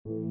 Méditation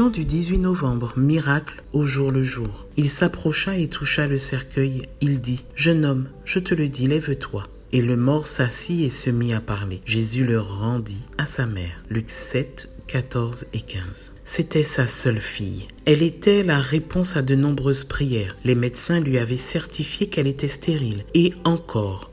du 18 novembre, miracle au jour le jour. Il s'approcha et toucha le cercueil. Il dit, « Jeune homme, je te le dis, lève-toi. » Et le mort s'assit et se mit à parler. Jésus le rendit à sa mère. Luc 7, 14 et 15. C'était sa seule fille. Elle était la réponse à de nombreuses prières. Les médecins lui avaient certifié qu'elle était stérile. Et encore.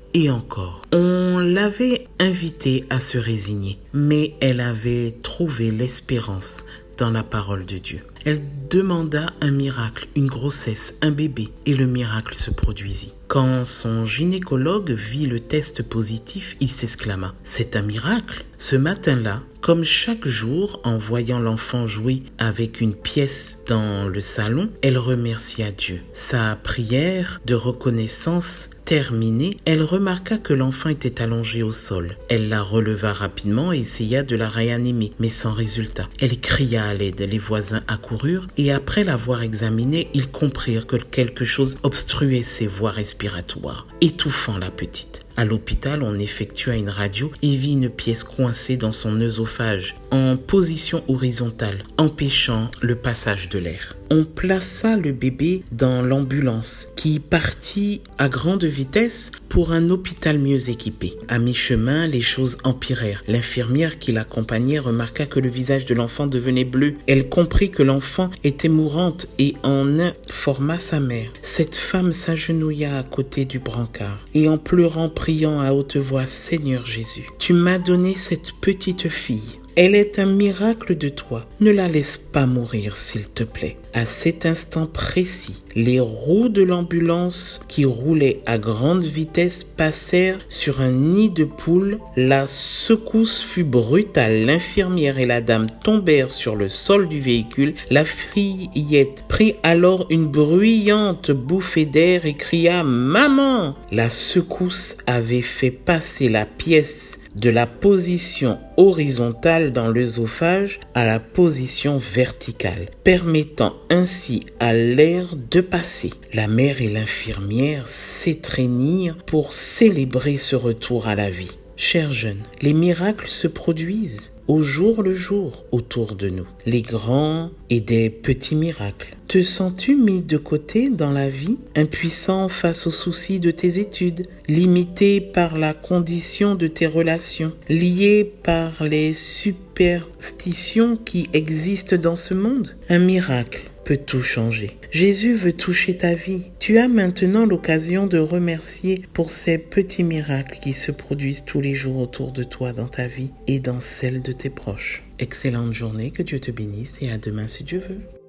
On l'avait invitée à se résigner, mais elle avait trouvé l'espérance dans la parole de Dieu. Elle demanda un miracle, une grossesse, un bébé, et le miracle se produisit. Quand son gynécologue vit le test positif, il s'exclama « C'est un miracle !» Ce matin-là, comme chaque jour, en voyant l'enfant jouer avec une pièce dans le salon, elle remercia Dieu. Sa prière de reconnaissance terminée, elle remarqua que l'enfant était allongé au sol. Elle la releva rapidement et essaya de la réanimer, mais sans résultat. Elle cria à l'aide. Les voisins accoururent et après l'avoir examinée, ils comprirent que quelque chose obstruait ses voies respiratoires, étouffant la petite. À l'hôpital, on effectua une radio et vit une pièce coincée dans son œsophage, en position horizontale, empêchant le passage de l'air. On plaça le bébé dans l'ambulance qui partit à grande vitesse pour un hôpital mieux équipé. À mi-chemin, les choses empirèrent. L'infirmière qui l'accompagnait remarqua que le visage de l'enfant devenait bleu. Elle comprit que l'enfant était mourante et en informa sa mère. Cette femme s'agenouilla à côté du brancard et en pleurant priant à haute voix, « Seigneur Jésus, tu m'as donné cette petite fille. Elle est un miracle de toi. Ne la laisse pas mourir, s'il te plaît. » À cet instant précis, les roues de l'ambulance qui roulait à grande vitesse passèrent sur un nid de poules. La secousse fut brutale. L'infirmière et la dame tombèrent sur le sol du véhicule. La fillette prit alors une bruyante bouffée d'air et cria « Maman !» La secousse avait fait passer la pièce de la position horizontale dans l'œsophage à la position verticale, permettant ainsi à l'air de passer. La mère et l'infirmière s'étreignirent pour célébrer ce retour à la vie. Chers jeunes, les miracles se produisent au jour le jour autour de nous, les grands et des petits miracles. Te sens-tu mis de côté dans la vie, impuissant face aux soucis de tes études, limité par la condition de tes relations, lié par les superstitions qui existent dans ce monde? Un miracle peut tout changer. Jésus veut toucher ta vie. Tu as maintenant l'occasion de remercier pour ces petits miracles qui se produisent tous les jours autour de toi dans ta vie et dans celle de tes proches. Excellente journée, que Dieu te bénisse et à demain si Dieu veut.